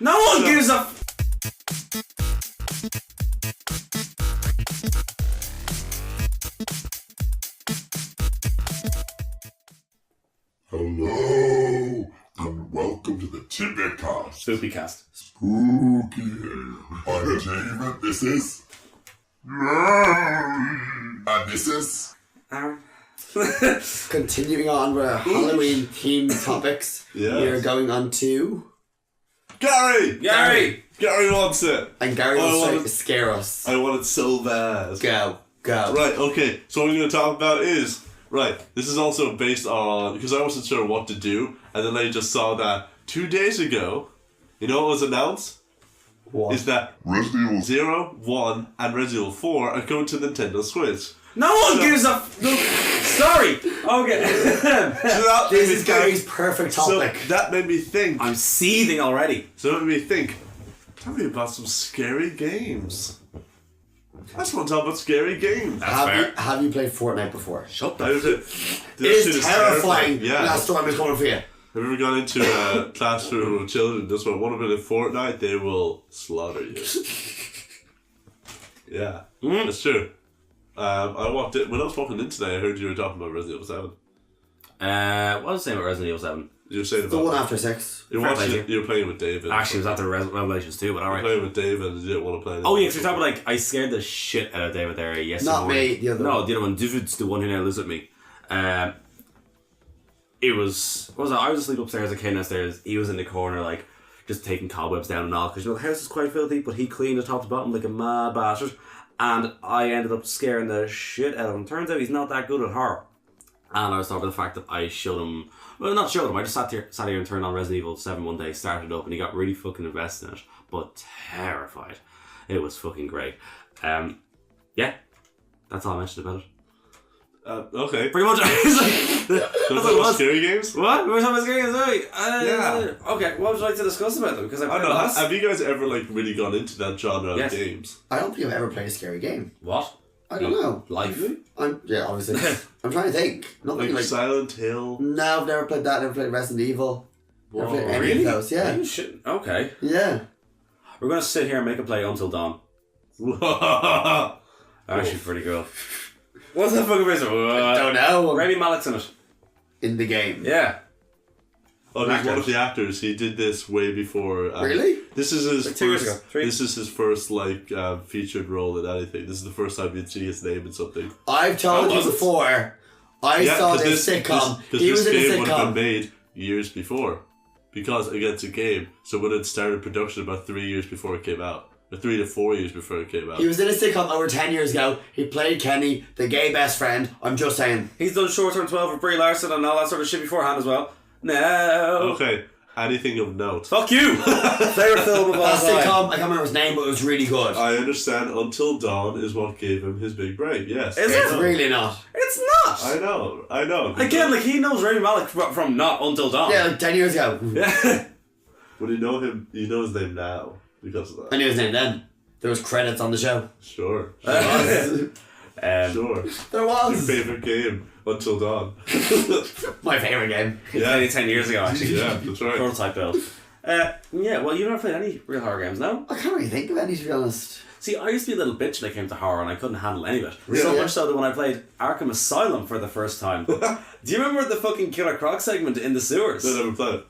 No one gives a... Hello, and welcome to the TidBit Cast. Spooky cast. Spooky. I'm David, this is... And this is... Aaron. Continuing on with our Halloween themed topics, Yes. we're going on to... Gary wants it. And Gary I will want try it- to scare us. I want it so bad. Go. Right, okay, so what we're going to talk about is, this is also based on, because I wasn't sure what to do, and then I just saw that 2 days ago, you know what was announced? What? Is that Resident Evil 0, 1, and Resident Evil 4 are going to Nintendo Switch. No one gives a... Sorry. Okay. This is Gary's perfect topic. So that made me think. I'm seething already. So it made me think, tell me about some scary games. I just want to talk about scary games. Have you played Fortnite before? Shut I was it. It is terrifying. Yeah. That storm is coming for you. Have you ever gone into a classroom of children? Just when one of them in Fortnite, they will slaughter you. Yeah, that's true. I walked in, when I was walking in today, I heard you were talking about Resident Evil 7. What was I saying about Resident Evil 7? You were saying The about one after 6. you were Fair watching play it, you were playing with David. Actually, it was after Revelations 2, but You were alright. playing with David and you didn't want to play. Oh yeah, because you're talking about, I scared the shit out of David there yesterday Not morning. me, the other No, one. the other one. David's the one who now lives with me. It was... What was that? I was asleep upstairs, I came downstairs, he was in the corner, just taking cobwebs down and all, because the house is quite filthy, but he cleaned the top to bottom like a mad bastard, and I ended up scaring the shit out of him. Turns out he's not that good at horror. And I was talking about the fact that I showed him... Well, not showed him, I just sat here and turned on Resident Evil 7 one day, started up, and he got really fucking invested in it, but terrified. It was fucking great. Yeah, that's all I mentioned about it. Okay. Pretty much. That's Don't what it talk about was. scary games? What? We were talking about scary games, right? Yeah. Okay, what would you like to discuss about them? Because I don't know. Have you guys ever really gone into that genre Yes. of games? I don't think I've ever played a scary game. What? I don't know. Life. Yeah, obviously. I'm trying to think. Nothing like... Silent Hill. No, I've never played that. Never played Resident Evil. Never Whoa, played any really? of those, yeah. You shouldn't. Okay. Yeah. We're going to sit here and make a play Until Dawn. Actually, pretty cool. What's that fucking face? I don't know. Rami Malek's in it. In the game. Yeah. Oh, he's one Actors. of the actors. He did this way before. Really? This is his 2 years first. ago. 3. This is his first featured role in anything. This is the first time you'd see his name in something. I've told Oh, you was it? before. I saw 'cause this sitcom. Because He was this in a game would have sitcom. been made years before, because against a game. So when it started production about 3 years before it came out, or 3 to 4 years before it came out. He was in a sitcom over 10 years ago. He played Kenny, the gay best friend. I'm just saying. He's done Short Term 12 with Brie Larson and all that sort of shit beforehand as well. No. Okay, anything of note. Fuck you! Favorite film of all That time. sitcom, I can't remember his name, but it was really good. I understand. Until Dawn is what gave him his big break. Yes, Is It's it? really not. It's not! I know. Again, he knows Rami Malek from not Until Dawn. Yeah, like 10 years ago. Yeah. When you know him, you know his name now because of that. I knew his name then. There was credits on the show. Sure. There Sure. Your was. favorite game, Until Dawn. My favourite game. Yeah. Only 10 years ago, actually. Yeah, that's right. Prototype build. Yeah, well, you've never played any real horror games, no? I can't really think of any, to be honest. See, I used to be a little bitch when it came to horror and I couldn't handle any of it. Really? So Yeah. much so that when I played Arkham Asylum for the first time, do you remember the fucking Killer Croc segment in the sewers? I never played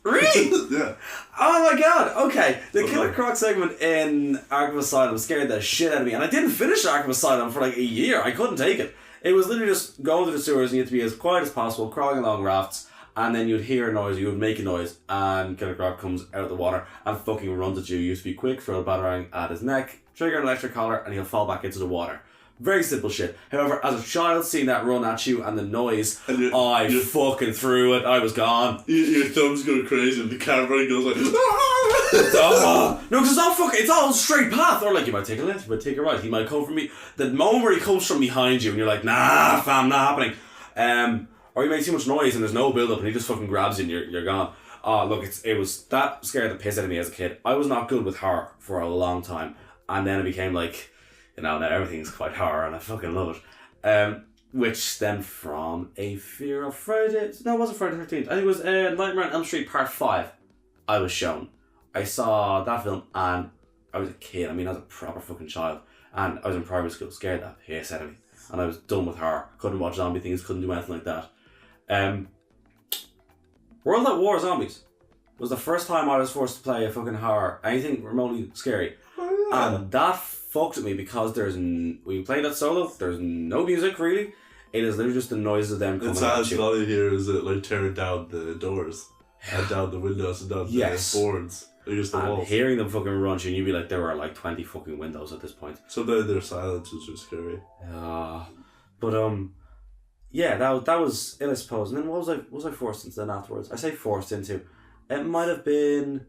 Really? it. Yeah. Oh my god, okay. The Killer Croc segment in Arkham Asylum scared the shit out of me, and I didn't finish Arkham Asylum for a year. I couldn't take it. It was literally just going to the sewers and you had to be as quiet as possible, crawling along rafts, and then you'd hear a noise, you would make a noise, and Killer Croc comes out of the water and fucking runs at you. You used to be quick, throw a batarang at his neck, trigger an electric collar, and he'll fall back into the water. Very simple shit. However, as a child, seeing that run at you and the noise, And I fucking threw it. I was gone. Your thumbs go crazy and the camera goes like. No, because it's all fucking, it's all straight path. Or you might take a left, you might take a right. He might come from me. The moment where he comes from behind you and you're like, nah, fam, not happening. Or you make too much noise and there's no build up and he just fucking grabs you and you're gone. Oh, look, it was, that scared the piss out of me as a kid. I was not good with horror for a long time. And then it became now everything's quite horror and I fucking love it. Which stemmed from a fear of Friday. No, it wasn't Friday the 13th. I think it was Nightmare on Elm Street Part 5. I was shown. I saw that film and I was a kid. I mean, I was a proper fucking child. And I was in primary school, scared that piss out of me. And I was done with horror. Couldn't watch zombie things, couldn't do anything like that. World at War Zombies was the first time I was forced to play a fucking horror, anything remotely scary. Oh, yeah. And that fucked with me because when you play that solo, there's no music really. It is literally just the noise of them coming It's at as you. funny here is it like tearing down the doors and down the windows and down the boards against the And walls. hearing them fucking run, and you'd be like, there were like 20 fucking windows at this point. Sometimes their silence is just scary. Yeah, that was it, I suppose. And then what was I forced into then afterwards? I say forced into. It might have been.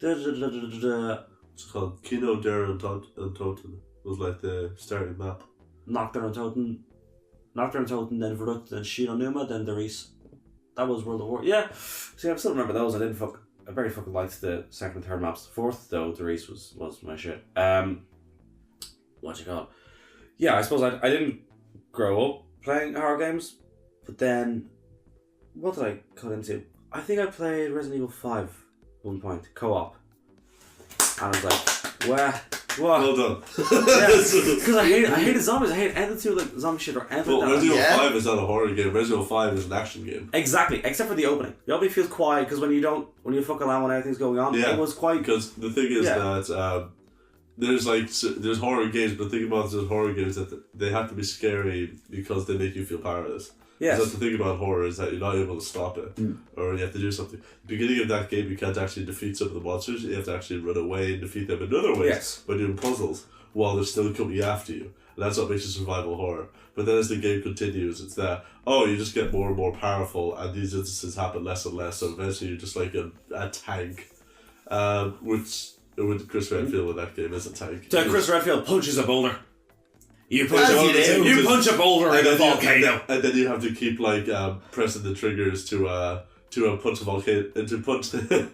It's called Kino Dare and Toten. It was like the starting map. Nocturne and Toten, then Verduct, then Shino Numa, then Darius. That was World of War. Yeah. See, I still remember those. I very fucking liked the second and third maps. The fourth, though, Darius was my shit. What you call it? Yeah, I suppose I didn't grow up playing horror games, but then what did I cut into? I think I played Resident Evil 5 at one point, co-op. And I was like, what? Well done. Because I hated zombies. I hate anything to do like zombie shit or anything Well, like that. Resident Evil 5 is not a horror game. Resident Evil 5 is an action game. Exactly, except for the opening. The opening feels quiet because when you fuck around when everything's going on, Yeah, it was quite. Because the thing is that there's horror games, but the thing about those horror games is that they have to be scary because they make you feel powerless. Yes. That's the thing about horror is that you're not able to stop it, or you have to do something. The beginning of that game, you can't actually defeat some of the monsters. You have to actually run away and defeat them in other ways by doing puzzles while they're still coming after you. And that's what makes it survival horror. But then as the game continues, it's that, you just get more and more powerful, and these instances happen less and less, so eventually you're just like a tank. Which, with Chris Redfield in that game, is a tank. Chris Redfield punches a boulder. You punch a boulder in a then volcano. And then you have to keep pressing the triggers to punch the volcano,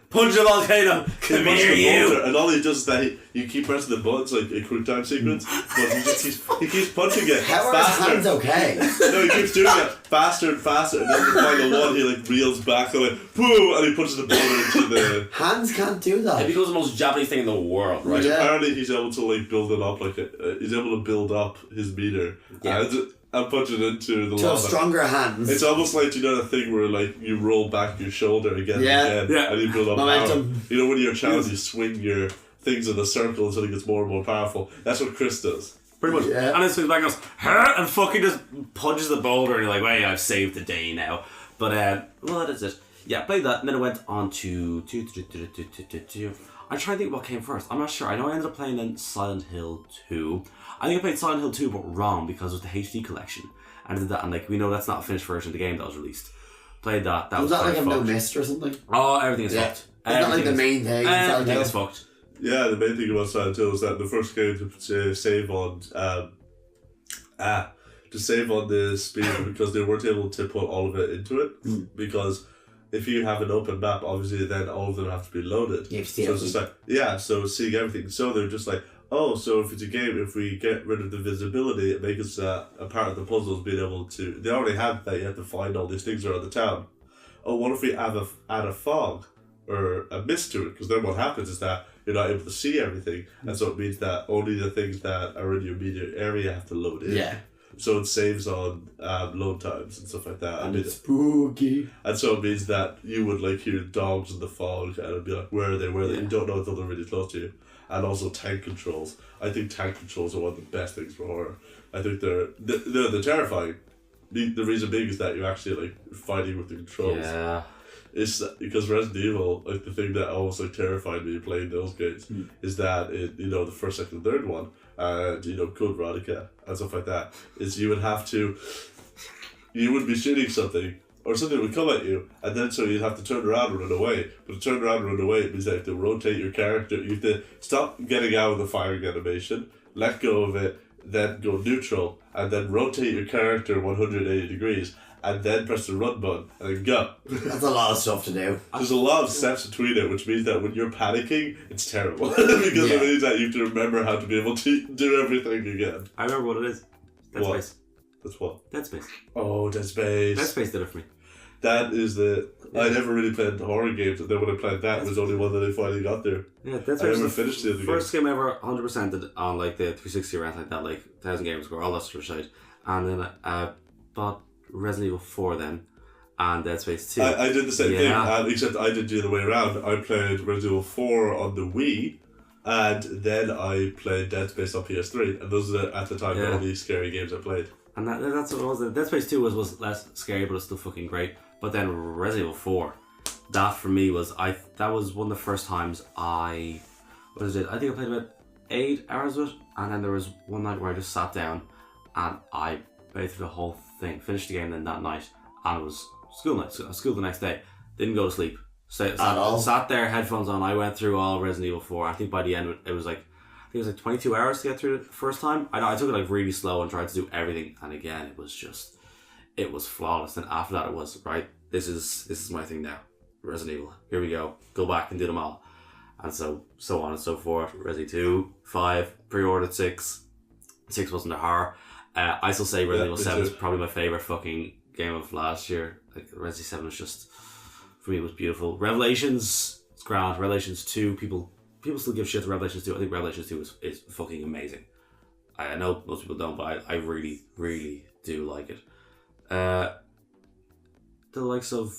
Punch a volcano. Come here, you. and all he does is that you keep pressing the buttons like a quick time sequence, but he keeps punching it How are his faster. hands okay? No, he keeps doing it faster and faster, and then the final one he reels back and boom, and he punches the boulder into the. Hands can't do It that. becomes the most Japanese thing in the world, right? Yeah. Apparently he's able to build it up he's able to build up his meter and punch it into the To have lava. stronger hands. It's almost like, that thing where you roll back your shoulder again and again and you build up Momentum. power. When you're a child you swing your things in a circle until it gets more and more powerful. That's what Chris does. Pretty much. Yeah. And then swings back and goes, "Huh?" and fucking just punches the boulder and you're like, well, I've saved the day now. But, well, that is it. Yeah, I played that and then I went on to... I'm trying to think what came first. I'm not sure. I know I ended up playing then Silent Hill 2. I think I played Silent Hill 2 but wrong because it was the HD collection. And I did that and we know that's not a finished version of the game that was released. Played that. That was that like a fucked. no mist or something? Oh, everything is fucked. It's not like the main thing. Everything is fucked. Yeah, the main thing about Silent Hill is that the first game to save on the speed because they weren't able to put all of it into it because if you have an open map, obviously then all of them have to be loaded. You have to see so it's just so seeing everything. So they're just so if it's a game, if we get rid of the visibility, it makes a part of the puzzles being able to. They already have that. You have to find all these things around the town. Oh, what if we add a fog or a mist to it? Because then what happens is that you're not able to see everything, and so it means that only the things that are in your immediate area have to load in. Yeah. So it saves on load times and stuff like that. And it's spooky. And so it means that you would hear dogs in the fog and it'd be where are they? Where are they? You don't know until they're really close to you. And also tank controls. I think tank controls are one of the best things for horror. I think they're terrifying. The reason being is that you're actually fighting with the controls. Yeah. It's because Resident Evil, the thing that always terrified me playing those games is that the first, second, third one, and Code Veronica and stuff like that, is you would be shooting something or something would come at you, and then so you'd have to turn around and run away. But to turn around and run away, it means that you have to rotate your character. You have to stop getting out of the firing animation, let go of it, then go neutral, and then rotate your character 180 degrees. And then press the run button and then go. That's a lot of stuff to do. There's a lot of steps between it, which means that when you're panicking, it's terrible. Because it means that you have to remember how to be able to do everything again. I remember what it is. Dead Space. That's what? Dead Space. Oh, Dead Space. Dead Space did it for me. That is the. I never really played horror games, and then when I played that, it was the only one that I finally got there. Yeah, that's I never finished the other first game I ever 100%ed on like the 360 or anything like that, like 1,000 games score, all that sort of shit. And then I bought Resident Evil 4 then, and Dead Space 2. I did the same thing, except I did the other way around. I played Resident Evil 4 on the Wii, and then I played Dead Space on PS3, and those are at the time the only scary games I played. And that's what it was. Dead Space 2 was less scary, but it's still fucking great. But then Resident Evil 4, that for me was that was one of the first times I think I played about 8 hours of it, and then there was one night where I just sat down and I played through the whole thing, finished the game then that night, and it was school the next day. Didn't go to sleep. Sat there, headphones on. I went through all Resident Evil 4. I think by the end it was like 22 hours to get through it the first time. I took it like really slow and tried to do everything, and again it was flawless. And after that it was right. This is my thing now. Resident Evil. Here we go. Go back and do them all. And so on and so forth. Resident 2, 5, pre-ordered 6. 6 wasn't a horror. I still say Resident Evil 7 is probably my favourite fucking game of last year. Like Resident 7 was just, for me, it was beautiful. Revelations, it's grand. Revelations 2, people still give shit to Revelations 2. I think Revelations 2 is fucking amazing. I know most people don't, but I really, really do like it. The likes of,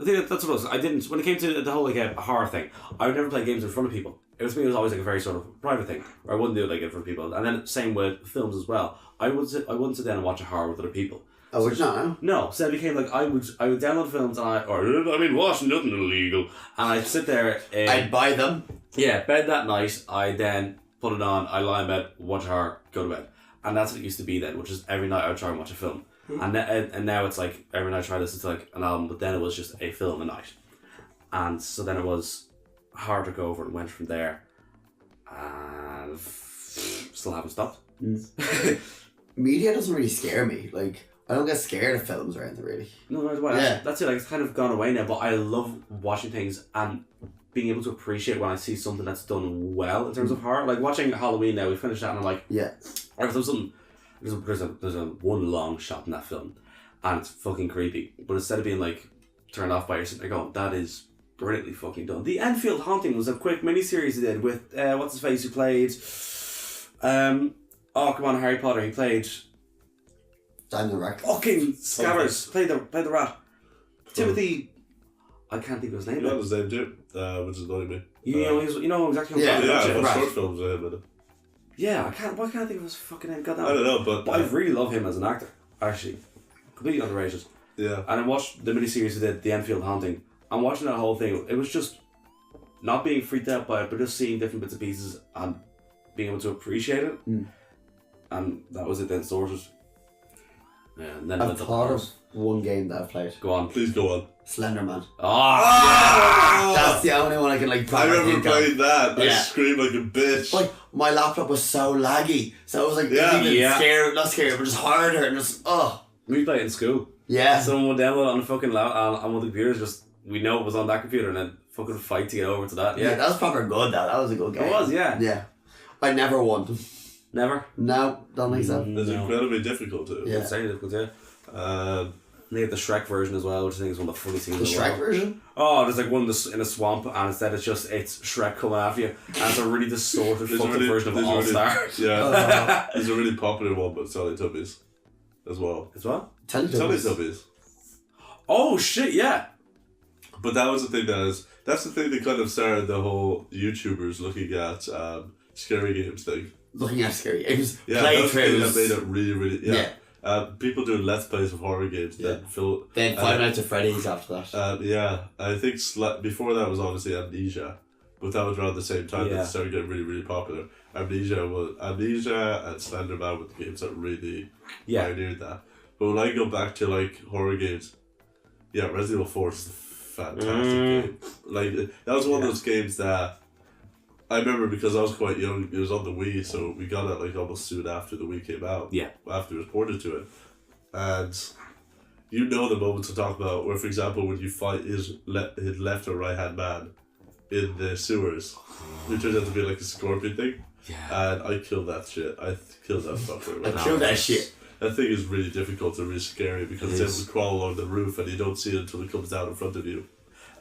I think that's what it was. I didn't, when it came to the whole like a horror thing, I would never play games in front of people. It was always like a very sort of private thing, where I wouldn't do it like in front of people. And then same with films as well. I wouldn't sit down and watch a horror with other people. Oh, would you not? No, so it became like I would download films and watching nothing illegal, and I'd sit there. I'd buy them. Yeah, bed that night. I then put it on. I lie in bed, watch a horror, go to bed, and that's what it used to be then. Which is every night I would try and watch a film, and now it's like every night I try to listen to like an album, but then it was just a film a night, and so then it was hard to go over and went from there, and still haven't stopped. Media doesn't really scare me. Like, I don't get scared of films or anything, really. No, that's why. Yeah. That's it. Like, it's kind of gone away now, but I love watching things and being able to appreciate when I see something that's done well in terms of horror. Like watching Halloween now, we finished that and I'm like, yeah. Or if there's something, there's a one long shot in that film, and it's fucking creepy. But instead of being like turned off by your sitting there going, that is brilliantly fucking done. The Enfield Haunting was a quick miniseries he did with what's his face who played, Harry Potter. He played. Daniel Radcliffe. Fucking Scabbers played the rat. Timothy, I can't think of his name. You know his name too, which is annoying me. You know exactly. Short films I have. Yeah, why can't I think of his fucking name? God damn. I don't know, but I really love him as an actor. Actually, completely underrated. Yeah. And I watched the miniseries he did, The Enfield Haunting. I'm watching that whole thing. It was just not being freaked out by it, but just seeing different bits and pieces and being able to appreciate it. And that was it then sorted. Yeah, and then I've thought of one game that I've played. Go on. Please go on. Slenderman. Oh! That's the only one I can like. I remember playing that. I Yeah. screamed like a bitch. Like, my laptop was so laggy, so it was like scared, not scared, but just harder and just We played it in school. Yeah. Someone would download it on the fucking on one of the computers. Just we know it was on that computer, and then fucking fight to get over to that. Yeah, Yeah, that was proper good. That was a good game. it was. Yeah, Yeah. I never won. never. No, don't think so. It's incredibly difficult to. Yeah. It's very difficult. Yeah. They have the Shrek version as well, which I think is one of the funniest things. The in the Shrek world. version? Oh, there's like one in a swamp, and instead it's Shrek coming after you, and it's a really distorted fucking version of All Stars. Yeah. There's a really popular one, but Teletubbies as well. As well? Teletubbies. Oh shit! Yeah. But that was the thing that's the thing that kind of started the whole YouTubers looking at scary games thing. Looking at scary games. Yeah, that's the thing that Playthroughs. made it really people doing let's plays of horror games. Yeah. Then Five Nights at Freddy's after that. yeah, I think before that was obviously Amnesia, but that was around the same time that Yeah. it started getting really popular. Amnesia and Slenderman were the games that really pioneered that. But when I go back to like horror games, Resident Evil 4 is a fantastic game. Like that was one of those games that I remember because I was quite young. It was on the Wii, so we got it like almost soon after the Wii came out. Yeah. After it was ported to it, and you know the moments to talk about where, for example, when you fight his left or right hand man in the sewers, who turns out to be like a scorpion thing. Yeah. And I killed that shit. I killed that fucker. I killed that shit. That thing is really difficult and really scary because it's able to crawl along the roof and you don't see it until it comes down in front of you.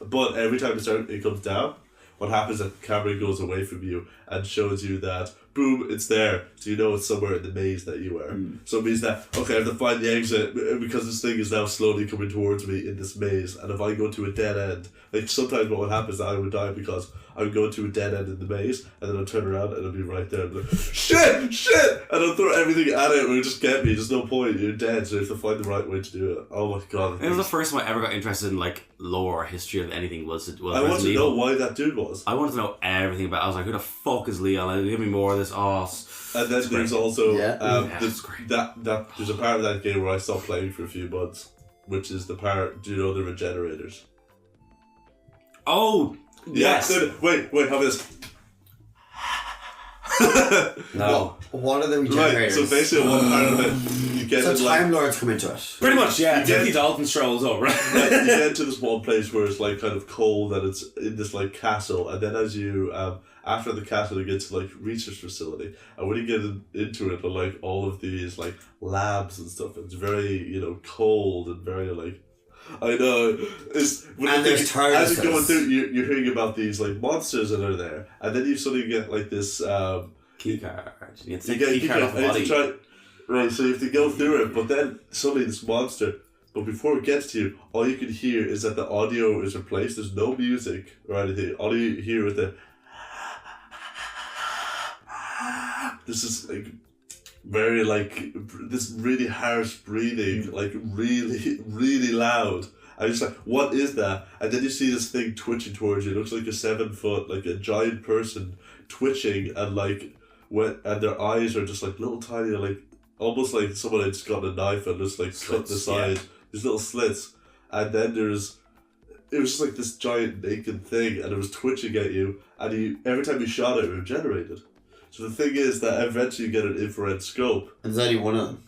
But every time it comes down, what happens is the camera goes away from you and shows you that, boom, it's there. So you know it's somewhere in the maze that you are. So it means that, okay, I have to find the exit because this thing is now slowly coming towards me in this maze. And if I go to a dead end, like sometimes what would happen is that I would die because I would go to a dead end in the maze and then I'd turn around and it'll be right there. And be like, shit! And I'll throw everything at it and it'll just get me. There's no point. You're dead. So you have to find the right way to do it. Oh my god. It was the first time I ever got interested in like lore or history of anything. Was I wanted to know why that dude was. I wanted to know everything about it. I was like, who the fuck is Leon? Like, give me more of this. And then there's also that's great. that there's a part of that game where I stopped playing for a few months, which is the part. Do you know the regenerators? Oh yes. Wait, have this. No. What are the regenerators? Right, so basically one part of it, you get so to Time Lords come into it. Pretty much, yeah. Timothy Dalton strolls over. you get to this one place where it's like kind of cold and it's in this like castle, and then as you after the castle you get to like research facility, and when you get into it, like all of these like labs and stuff, it's very cold and very like. I know. And there's as you're going through, you're hearing about these like monsters that are there, and then you suddenly get like this key card. You get a key card. Right, so you have to go through it, but then suddenly this monster. But before it gets to you, all you can hear is that the audio is replaced. There's no music or anything. All you hear is the. This is like. Very like this really harsh breathing, like really, really loud. I just like, what is that? And then you see this thing twitching towards you. It looks like a 7 foot, like a giant person twitching, and like and their eyes are just like little tiny, like almost like someone had just got a knife and just like cut the side. These little slits, and then it was just like this giant naked thing, and it was twitching at you, and every time you shot it, it regenerated. So the thing is that eventually you get an infrared scope. And there's only one of them?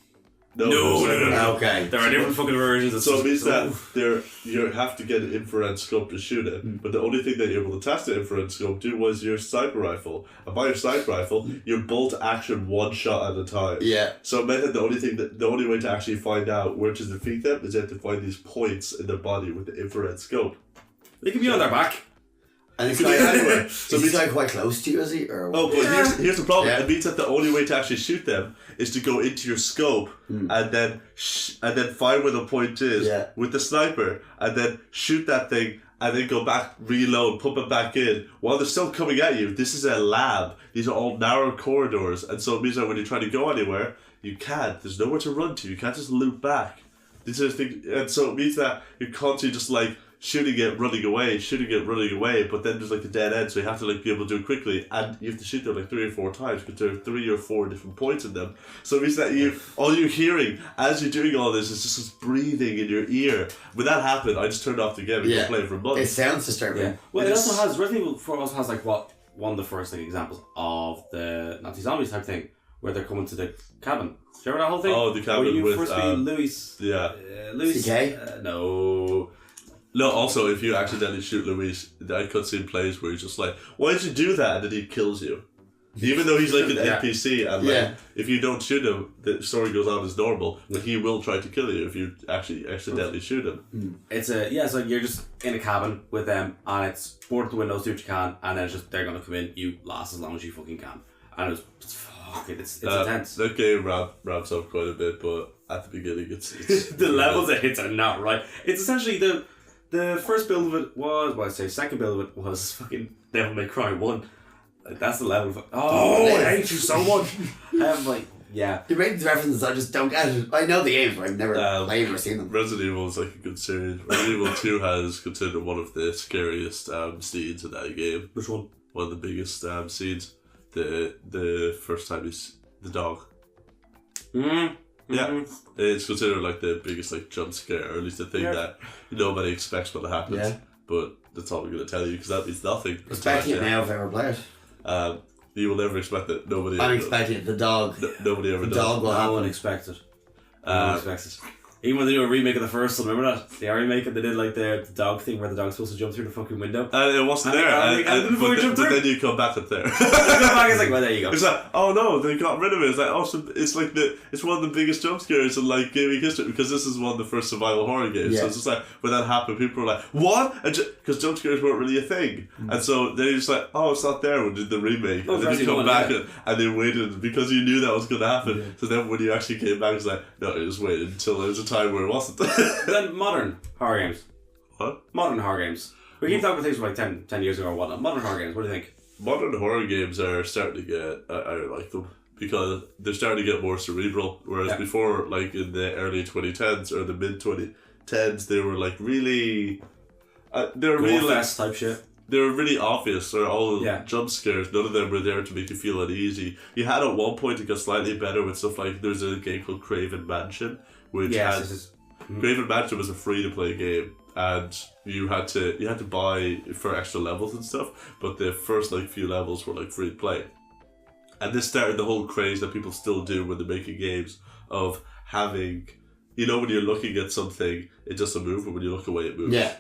No. Okay. There are different fucking versions. So it means that you have to get an infrared scope to shoot it. But the only thing that you're able to test the infrared scope to was your sniper rifle. And by your sniper rifle, you bolt action one shot at a time. Yeah. So it meant that the only way to actually find out where to defeat them is you have to find these points in their body with the infrared scope. They can be on their back. And this guy, anyway, so is this guy quite close to you, is he? Or what? Oh, but here's the problem. Yeah. It means that the only way to actually shoot them is to go into your scope and then find where the point is with the sniper, and then shoot that thing, and then go back, reload, pump it back in while they're still coming at you. This is a lab. These are all narrow corridors, and so it means that when you're trying to go anywhere, you can't. There's nowhere to run to. You can't just loop back. These are things, and so it means that you're constantly just like. Shooting it, running away, but then there's like a dead end, so you have to like be able to do it quickly, and you have to shoot them like 3 or 4 times because there are 3 or 4 different points in them. So it means that all you're hearing as you're doing all this is just this breathing in your ear. When that happened, I just turned off the game and kept playing for months. It sounds disturbing. Yeah. Well, it also has Resident Evil 4 also has like one of the first like examples of the Nazi zombies type thing where they're coming to the cabin. Do you remember that whole thing? Oh, the cabin where you with first meet Louis. Yeah. Louis. CK? No. No, also, if you accidentally shoot Luis, that cutscene plays where he's just like, why did you do that? And then he kills you. Even though he's like an NPC, and like, if you don't shoot him, the story goes on as normal, but he will try to kill you if you actually accidentally shoot him. It's so you're just in a cabin with them, and it's board the windows, do what you can, and then it's just, they're going to come in, you last as long as you fucking can. And it's intense. That game ramps up quite a bit, but at the beginning it's the levels it hits are not right. It's essentially the first build of it was, well, I'd say second build of it was fucking Devil May Cry 1. Like, that's the level of I hate you so much. Like, yeah. You make these references, I just don't get it. I know the games, but I've never played or seen them. Resident Evil is like a good series. Resident Evil 2 has considered one of the scariest scenes in that game. Which one? One of the biggest scenes. The first time he's the dog. Yeah, it's considered like the biggest like jump scare, or at least the thing that nobody expects when it happens. Yeah. But that's all we're going to tell you because that means nothing. Expecting it now if I ever play it. You will never expect it. Nobody. I'm expecting it. The dog. Nobody ever the does. Dog will no happen. one expects it. No one expects it. Even when they do a remake of the first one, remember that? They are remaking, they did like the dog thing where the dog's supposed to jump through the fucking window. And it wasn't there. But then you come back, it's there. It's like, well, there you go. It's like, oh no, they got rid of it. It's like, oh, so it's like it's one of the biggest jump scares in like gaming history because this is one of the first survival horror games. So it's just like when that happened, people were like, what? Because jump scares weren't really a thing, and so they're just like, oh, it's not there when did the remake, and then you come back and they waited because you knew that was going to happen. Yeah. So then when you actually came back, it's like, no, it just waited until there was a time where it wasn't. Then modern horror games. What? Modern horror games. We keep talking about things from like 10 years ago or whatnot. Modern horror games, what do you think? Modern horror games are starting to get, I like them because they're starting to get more cerebral, whereas before, like in the early 2010s or the mid 2010s, they were like really, they were really like, type shit. They were really obvious, or all jump scares. None of them were there to make you feel uneasy. You had at one point it got slightly better with stuff like there's a game called Craven Mansion, which Craven Mansion was a free to play game, and you had to buy for extra levels and stuff. But the first like few levels were like free to play, and this started the whole craze that people still do when they're making games of having, you know, when you're looking at something, it doesn't move, but when you look away, it moves. Yeah.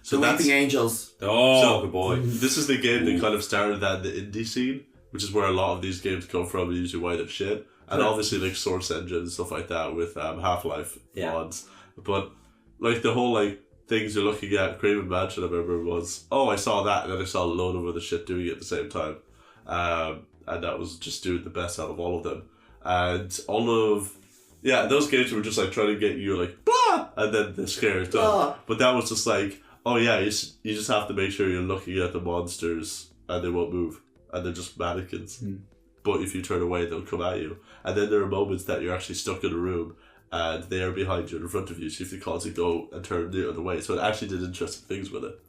So the Weeping Angels. Oh, good boy. This is the game that kind of started that in the indie scene, which is where a lot of these games come from, and usually why they're shit. And obviously like Source Engine and stuff like that with Half-Life mods. But like the whole like things you're looking at, Craven Mansion, I remember was, oh, I saw that, and then I saw a load of other shit doing it at the same time. And that was just doing the best out of all of them. And all of, those games were just like trying to get you like, bah! And then the scare is done. But that was just like, oh yeah, you just have to make sure you're looking at the monsters and they won't move. And they're just mannequins. But if you turn away, they'll come at you. And then there are moments that you're actually stuck in a room and they are behind you and in front of you, so you have to constantly go and turn the other way. So it actually did interesting things with it.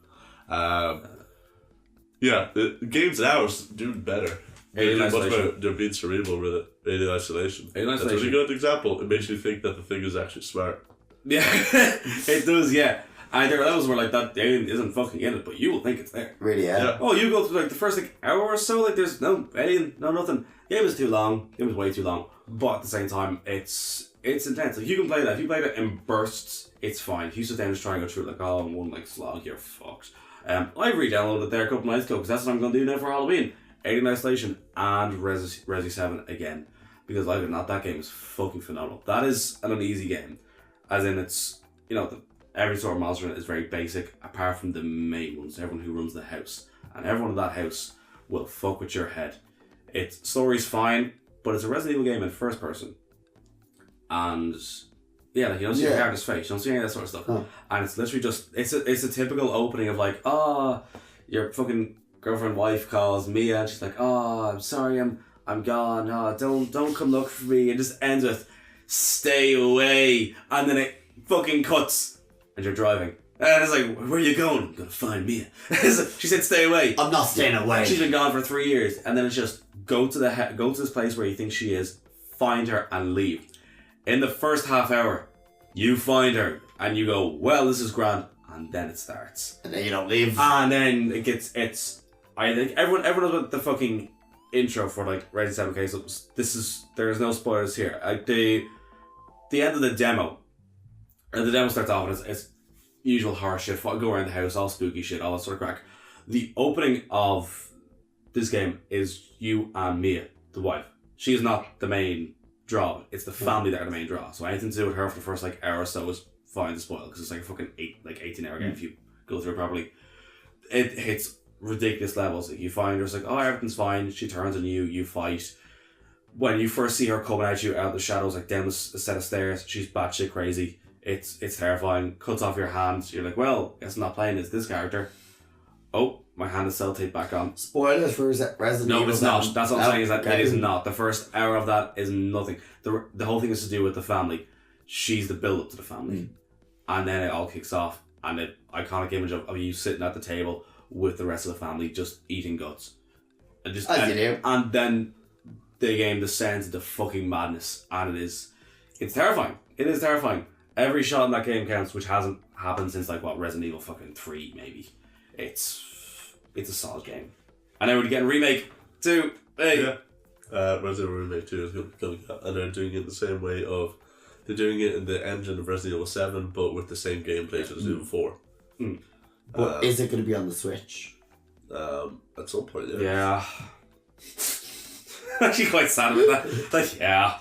The games now are doing better. They're being cerebral with it. Alien Isolation. That's a really good example. It makes you think that the thing is actually smart. Yeah, it does, yeah. And there are levels where like that alien isn't fucking in it, but you will think it's there. Really, yeah. Oh, you go through like the first like hour or so, like there's no alien, no nothing. The game is too long. It was way tue long. But at the same time, it's intense. Like you can play that. If you play that in bursts, it's fine. If you sit down and try and go through it like in one like slog, you're fucked. I re-downloaded it there a couple nights ago because that's what I'm going to do now for Halloween. Alien Isolation and Resi 7 again, because like it or not, that game is fucking phenomenal. That is an uneasy game, as in it's, you know, every sort of monster in it is very basic, apart from the main ones, everyone who runs the house. And everyone in that house will fuck with your head. Its story's fine, but it's a Resident Evil game in first person. And yeah, like you don't see your character's face, you don't see any of that sort of stuff. And it's literally just, it's a typical opening of like, your fucking girlfriend wife calls Mia and she's like, I'm sorry, I'm gone, don't come look for me, and just ends with, stay away, and then it fucking cuts. And you're driving. And it's like, where are you going? I'm going to find Mia. She said, stay away. I'm not staying away. She's been gone for 3 years. And then it's just, go to this place where you think she is, find her and leave. In the first half hour, you find her and you go, well, this is grand. And then it starts. And then you don't leave. And then it gets, I think everyone knows about the fucking intro for like Resident 7 case. There's no spoilers here. Like the end of the demo, and the demo starts off and it's usual horror shit, go around the house, all spooky shit, all that sort of crack. The opening of this game is you and Mia, the wife. She is not the main draw, it's the family that are the main draw. So anything to do with her for the first like hour or so is fine to spoil, because it's like a fucking 18-hour game if you go through it properly. It hits ridiculous levels. You find her, it's like, everything's fine, she turns on you, you fight. When you first see her coming at you out of the shadows, like down a set of stairs, she's batshit crazy. It's terrifying. Cuts off your hands. You're like, well, guess I'm not playing as this character. Oh, my hand is self-taped back on. Spoilers for Resident Evil. No, it's not. That's what I'm saying, is that it is not. The first hour of that is nothing. The whole thing is to do with the family. She's the build-up to the family. And then it all kicks off. And the iconic image of you sitting at the table with the rest of the family just eating guts. And then the game descends into fucking madness. And it's terrifying. It is terrifying. Every shot in that game counts, which hasn't happened since like Resident Evil fucking 3 maybe. It's a solid game. And then we're getting remake 2. Hey. Yeah. Resident Evil Remake 2 is going to come, and they're doing it the same way of They're doing it in the engine of Resident Evil 7, but with the same gameplay as Resident Evil 4. But is it going to be on the Switch? At some point, yeah. Yeah. Actually quite sad about that. Like, yeah.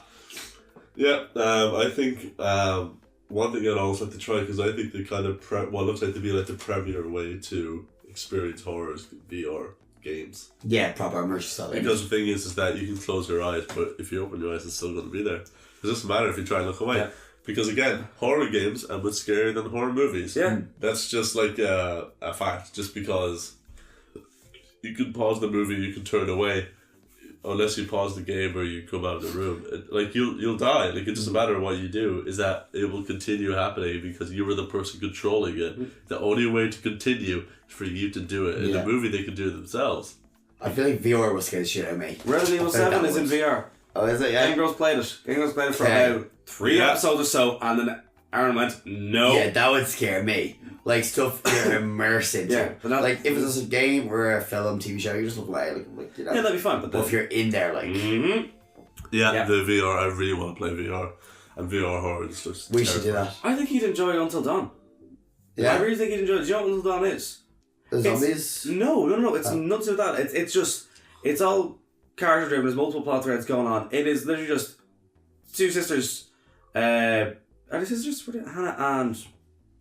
Yeah, I think one thing I'd also like to try, because I think they kind of what looks like to be like the premier way to experience horror is VR games. Yeah, proper immersive style. Because the thing is that you can close your eyes, but if you open your eyes, it's still going to be there. It doesn't matter if you try and look away. Yeah. Because again, horror games are much scarier than horror movies. Yeah. That's just like a fact. Just because you can pause the movie, you can turn away. Unless you pause the game or you come out of the room, like you'll die. Like it doesn't matter what you do. Is that it will continue happening because you were the person controlling it. The only way to continue is for you to do it. In the movie, they can do it themselves. I feel like VR will scare the shit out of me. Resident Evil 7 is in VR. Oh, is it? Yeah. Game Girls played it. Game Girls played it for about 3 episodes or so, and then Aaron went, no. Yeah, that would scare me. Like stuff you're immersed into. Yeah, but that, like if it's just a game or a film, TV show, you just look away. Like you know. Yeah, that'd be fun. But if you're in there, like. Yeah, the VR. I really want to play VR, and VR horror is just. We should do that. I think he'd enjoy Until Dawn. Yeah. I really think he'd enjoy it. Do you know what Until Dawn is? The zombies? No. It's nothing with that. It's just, it's all character driven. There's multiple plot threads going on. It is literally just two sisters. Are they sisters? Hannah and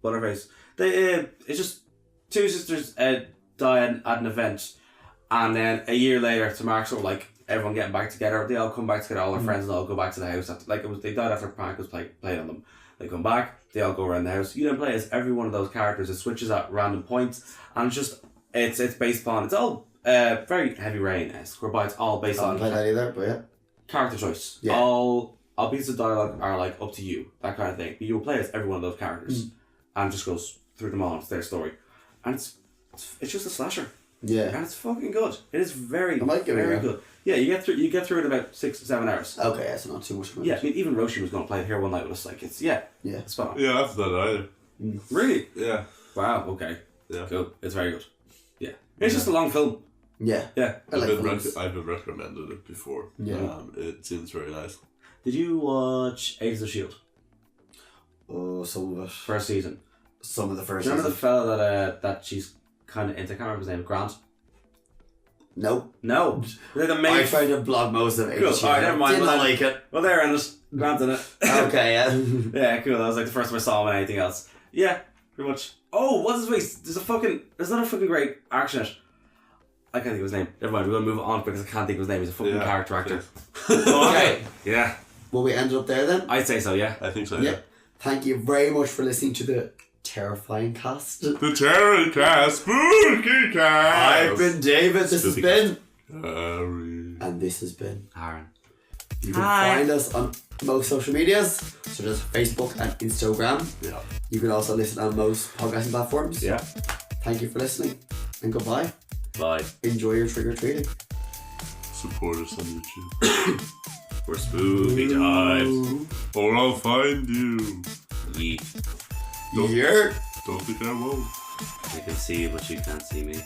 whatever it is. It's just two sisters die at an event, and then a year later, to mark sort of like everyone getting back together, they all come back together. All their friends and all go back to the house. After, they died after a prank was played on them. They come back, they all go around the house. You then play as every one of those characters. It switches at random points, and it's based upon, it's all very Heavy Rain-esque, whereby it's all based on play that either, but yeah. Character choice. Yeah. All pieces of dialogue are like up to you, that kind of thing. But you will play as every one of those characters, and just goes through them all. It's their story, and it's just a slasher. Yeah. And it's fucking good. It is very, I might give it very a go. good. Yeah, you get through it in about 6 to 7 hours. Okay, yeah, so not too much. Yeah, I mean, even Roshi was going to play it here one night with us. Like, it's it's fun. Yeah, I've done it either. Really? Yeah. Wow. Okay. Yeah. Cool. It's very good. Yeah. It's just a long film. Yeah. Yeah. I've been recommended it before. Yeah. It seems very nice. Did you watch Agents of S.H.I.E.L.D.? Oh, some of it. First season. Some of the first Do you remember season. the fella that she's kind of into? I can't remember his name. Grant? Nope. No. They're the main. I tried to blog most of it. Cool. Alright, never mind. Didn't like it. Well, they're in it. Grant's in it. Okay, yeah. Yeah, cool. That was like the first time I saw him in anything else. Yeah, pretty much. Oh, what's his face? There's not a fucking great action in it. I can't think of his name. Never mind, we're going to move on because I can't think of his name. He's a fucking character actor. Okay. Yeah. Will we end up there then? I'd say so, yeah. I think so, Yeah. Thank you very much for listening to the terrifying cast. The Terror Cast, Spooky Cast. I've been David, this has Spooky been... Harry. And this has been... Aaron. You can find us on most social medias, such as Facebook and Instagram. Yeah. You can also listen on most podcasting platforms. Yeah. Thank you for listening, and goodbye. Bye. Enjoy your trick-or-treating. Support us on YouTube. For spooky times. Or I'll find you. Yeet. Yeah. Don't think I won't. I can see you, but you can't see me.